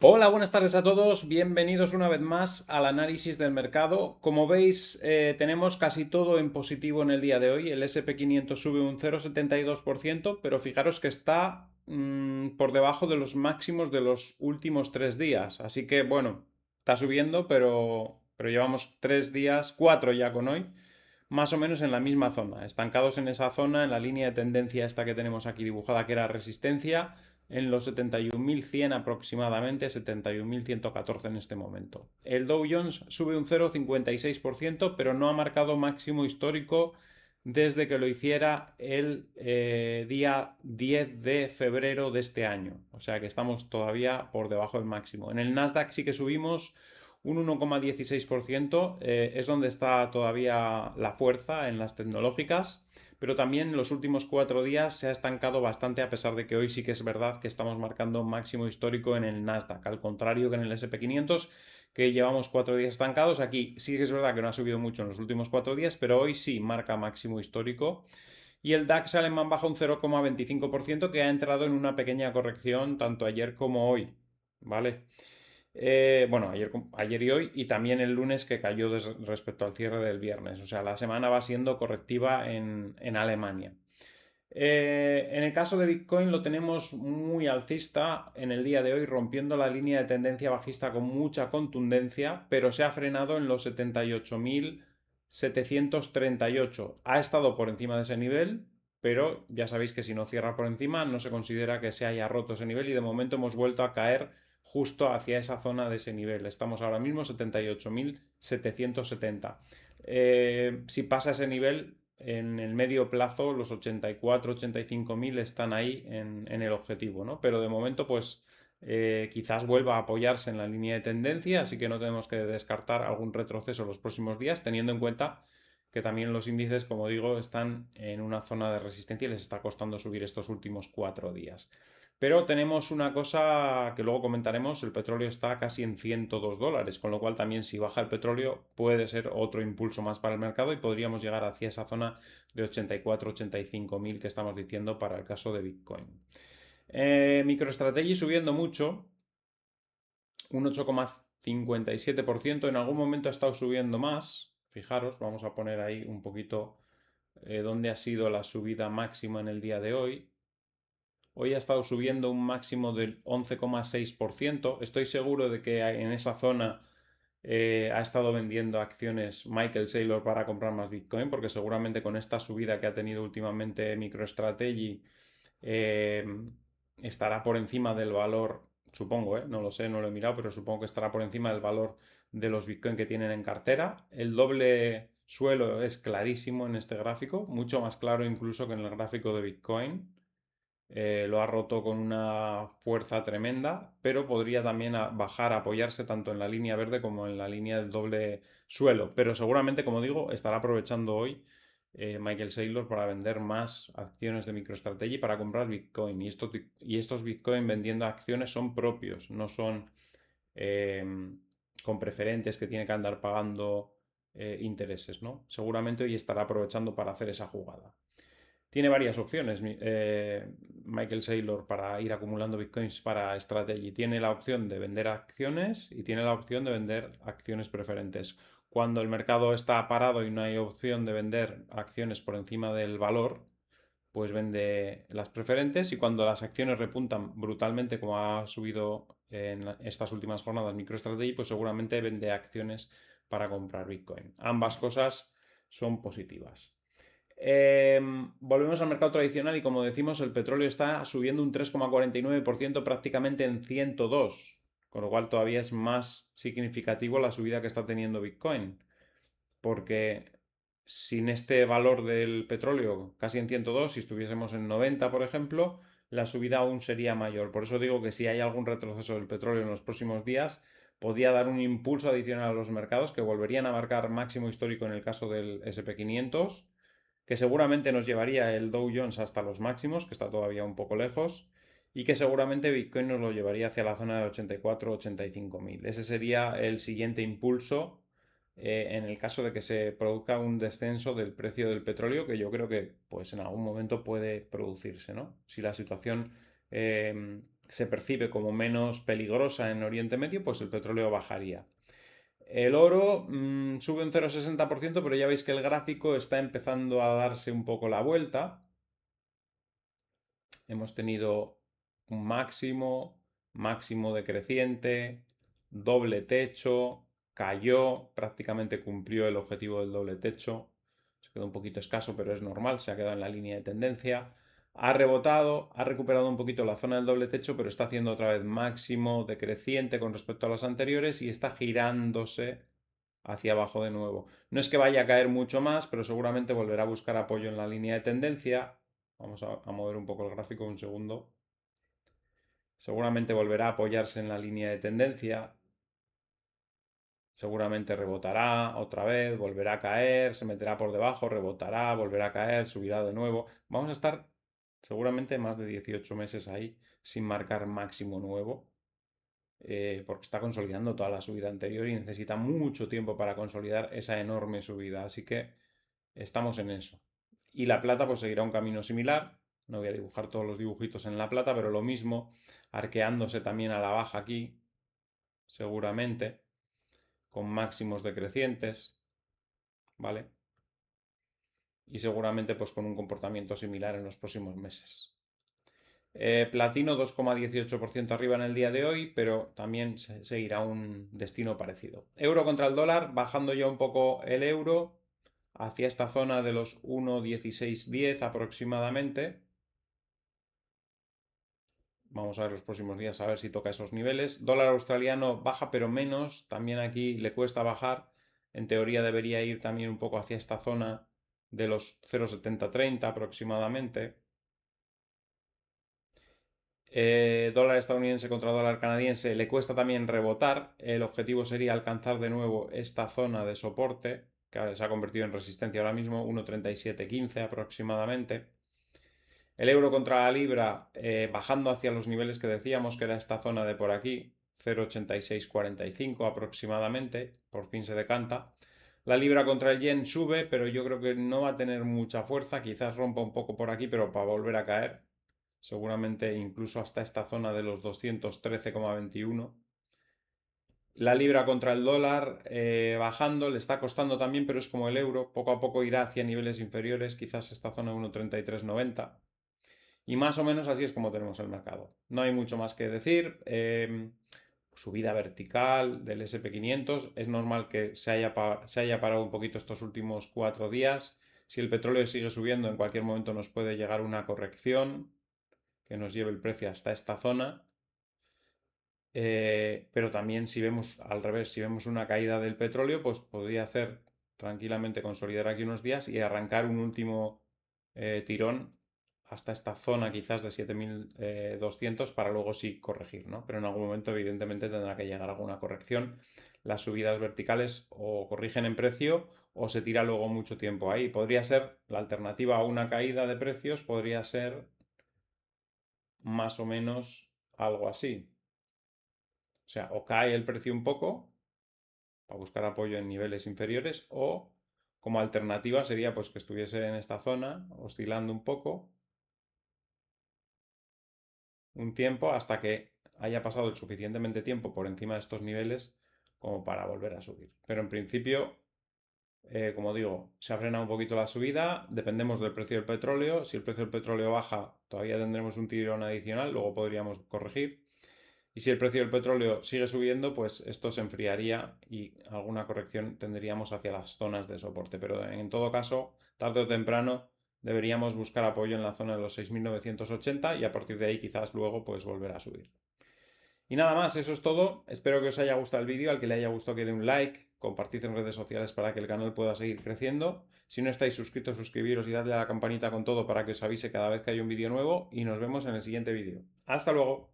Hola, buenas tardes a todos. Bienvenidos una vez más al análisis del mercado. Como veis, tenemos casi todo en positivo en el día de hoy. El SP 500 sube un 0,72%, pero fijaros que está por debajo de los máximos de los últimos 3 días. Así que, bueno, está subiendo, pero llevamos 3 días, 4 ya con hoy, más o menos en la misma zona, estancados en esa zona, en la línea de tendencia esta que tenemos aquí dibujada, que era resistencia, en los 71.100 aproximadamente, 71.114 en este momento. El Dow Jones sube un 0,56%, pero no ha marcado máximo histórico desde que lo hiciera el día 10 de febrero de este año. O sea que estamos todavía por debajo del máximo. En el Nasdaq sí que subimos un 1,16%, es donde está todavía la fuerza en las tecnológicas, pero también en los últimos 4 días se ha estancado bastante, a pesar de que hoy sí que es verdad que estamos marcando máximo histórico en el Nasdaq, al contrario que en el SP 500, que llevamos 4 días estancados. Aquí sí que es verdad que no ha subido mucho en los últimos 4 días, pero hoy sí marca máximo histórico. Y el DAX alemán baja un 0,25%, que ha entrado en una pequeña corrección tanto ayer como hoy. ¿Vale? Bueno, ayer y hoy, y también el lunes, que cayó respecto al cierre del viernes. O sea, la semana va siendo correctiva en Alemania. En el caso de Bitcoin lo tenemos muy alcista en el día de hoy, rompiendo la línea de tendencia bajista con mucha contundencia, pero se ha frenado en los 78.738. Ha estado por encima de ese nivel, pero ya sabéis que si no cierra por encima no se considera que se haya roto ese nivel, y de momento hemos vuelto a caer justo hacia esa zona de ese nivel. Estamos ahora mismo 78.770. Si pasa ese nivel, en el medio plazo los 84-85.000 están ahí en el objetivo, ¿no? Pero de momento, pues quizás vuelva a apoyarse en la línea de tendencia, así que no tenemos que descartar algún retroceso los próximos días, teniendo en cuenta que también los índices, como digo, están en una zona de resistencia y les está costando subir estos últimos 4 días. Pero tenemos una cosa que luego comentaremos: el petróleo está casi en $102, con lo cual también, si baja el petróleo, puede ser otro impulso más para el mercado y podríamos llegar hacia esa zona de 84-85.000 que estamos diciendo para el caso de Bitcoin. MicroStrategy subiendo mucho, un 8,57%. En algún momento ha estado subiendo más. Fijaros, vamos a poner ahí un poquito dónde ha sido la subida máxima en el día de hoy. Hoy ha estado subiendo un máximo del 11,6%. Estoy seguro de que en esa zona ha estado vendiendo acciones Michael Saylor para comprar más Bitcoin, porque seguramente con esta subida que ha tenido últimamente MicroStrategy eh, estará por encima del valor, supongo, no lo sé, no lo he mirado, pero supongo que estará por encima del valor de los Bitcoin que tienen en cartera. El doble suelo es clarísimo en este gráfico, mucho más claro incluso que en el gráfico de Bitcoin. Lo ha roto con una fuerza tremenda, pero podría también bajar, a apoyarse tanto en la línea verde como en la línea del doble suelo. Pero seguramente, como digo, estará aprovechando hoy Michael Saylor para vender más acciones de MicroStrategy para comprar Bitcoin. Y estos Bitcoin vendiendo acciones son propios, no son eh, con preferentes que tiene que andar pagando intereses, ¿no? Seguramente hoy estará aprovechando para hacer esa jugada. Tiene varias opciones Michael Saylor para ir acumulando bitcoins para strategy. Tiene la opción de vender acciones y tiene la opción de vender acciones preferentes. Cuando el mercado está parado y no hay opción de vender acciones por encima del valor, pues vende las preferentes, y cuando las acciones repuntan brutalmente, como ha subido en estas últimas jornadas MicroStrategy, pues seguramente vende acciones para comprar Bitcoin. Ambas cosas son positivas. Volvemos al mercado tradicional y, como decimos, el petróleo está subiendo un 3,49%, prácticamente en 102, con lo cual todavía es más significativo la subida que está teniendo Bitcoin, porque sin este valor del petróleo casi en 102, si estuviésemos en 90, por ejemplo, la subida aún sería mayor. Por eso digo que si hay algún retroceso del petróleo en los próximos días, podría dar un impulso adicional a los mercados, que volverían a marcar máximo histórico en el caso del SP 500, que seguramente nos llevaría el Dow Jones hasta los máximos, que está todavía un poco lejos, y que seguramente Bitcoin nos lo llevaría hacia la zona de 84-85.000. Ese sería el siguiente impulso en el caso de que se produzca un descenso del precio del petróleo, que yo creo que pues en algún momento puede producirse, ¿no? Si la situación se percibe como menos peligrosa en Oriente Medio, pues el petróleo bajaría. El oro sube un 0,60%, pero ya veis que el gráfico está empezando a darse un poco la vuelta. Hemos tenido un máximo, máximo decreciente, doble techo, cayó, prácticamente cumplió el objetivo del doble techo. Se quedó un poquito escaso, pero es normal, se ha quedado en la línea de tendencia. Ha rebotado, ha recuperado un poquito la zona del doble techo, pero está haciendo otra vez máximo decreciente con respecto a las anteriores y está girándose hacia abajo de nuevo. No es que vaya a caer mucho más, pero seguramente volverá a buscar apoyo en la línea de tendencia. Vamos a mover un poco el gráfico un segundo. Seguramente volverá a apoyarse en la línea de tendencia. Seguramente rebotará otra vez, volverá a caer, se meterá por debajo, rebotará, volverá a caer, subirá de nuevo. Vamos a estar seguramente más de 18 meses ahí sin marcar máximo nuevo. Porque está consolidando toda la subida anterior y necesita mucho tiempo para consolidar esa enorme subida. Así que estamos en eso. Y la plata pues seguirá un camino similar. No voy a dibujar todos los dibujitos en la plata, pero lo mismo, arqueándose también a la baja aquí, seguramente, con máximos decrecientes, ¿vale? Y seguramente pues con un comportamiento similar en los próximos meses. Platino 2,18% arriba en el día de hoy, pero también seguirá un destino parecido. Euro contra el dólar, bajando ya un poco el euro hacia esta zona de los 1,1610 aproximadamente. Vamos a ver los próximos días a ver si toca esos niveles. Dólar australiano baja pero menos, también aquí le cuesta bajar. En teoría debería ir también un poco hacia esta zona de los 0,7030 aproximadamente. Dólar estadounidense contra dólar canadiense le cuesta también rebotar. El objetivo sería alcanzar de nuevo esta zona de soporte, que se ha convertido en resistencia ahora mismo, 1,3715 aproximadamente. El euro contra la libra bajando hacia los niveles que decíamos, que era esta zona de por aquí, 0,8645 aproximadamente, por fin se decanta. La libra contra el yen sube, pero yo creo que no va a tener mucha fuerza, quizás rompa un poco por aquí, pero para volver a caer seguramente incluso hasta esta zona de los 213,21. La libra contra el dólar bajando, le está costando también, pero es como el euro, poco a poco irá hacia niveles inferiores, quizás esta zona 1,3390. Y más o menos así es como tenemos el mercado. No hay mucho más que decir. Subida vertical del SP500. Es normal que se haya parado un poquito estos últimos 4 días. Si el petróleo sigue subiendo, en cualquier momento nos puede llegar una corrección que nos lleve el precio hasta esta zona. Pero también si vemos al revés, si vemos una caída del petróleo, pues podría hacer tranquilamente consolidar aquí unos días y arrancar un último tirón hasta esta zona quizás de 7.200 para luego sí corregir, ¿no? Pero en algún momento evidentemente tendrá que llegar alguna corrección. Las subidas verticales o corrigen en precio o se tira luego mucho tiempo ahí. Podría ser la alternativa a una caída de precios, podría ser más o menos algo así. O sea, o cae el precio un poco para buscar apoyo en niveles inferiores o como alternativa sería pues que estuviese en esta zona oscilando un poco un tiempo hasta que haya pasado el suficientemente tiempo por encima de estos niveles como para volver a subir. Pero en principio, como digo, se ha frenado un poquito la subida, dependemos del precio del petróleo. Si el precio del petróleo baja, todavía tendremos un tirón adicional, luego podríamos corregir. Y si el precio del petróleo sigue subiendo, pues esto se enfriaría y alguna corrección tendríamos hacia las zonas de soporte. Pero en todo caso, tarde o temprano deberíamos buscar apoyo en la zona de los 6.980 y a partir de ahí quizás luego pues volver a subir. Y nada más, eso es todo. Espero que os haya gustado el vídeo. Al que le haya gustado que dé un like, compartid en redes sociales para que el canal pueda seguir creciendo. Si no estáis suscritos, suscribiros y dadle a la campanita con todo para que os avise cada vez que hay un vídeo nuevo y nos vemos en el siguiente vídeo. Hasta luego.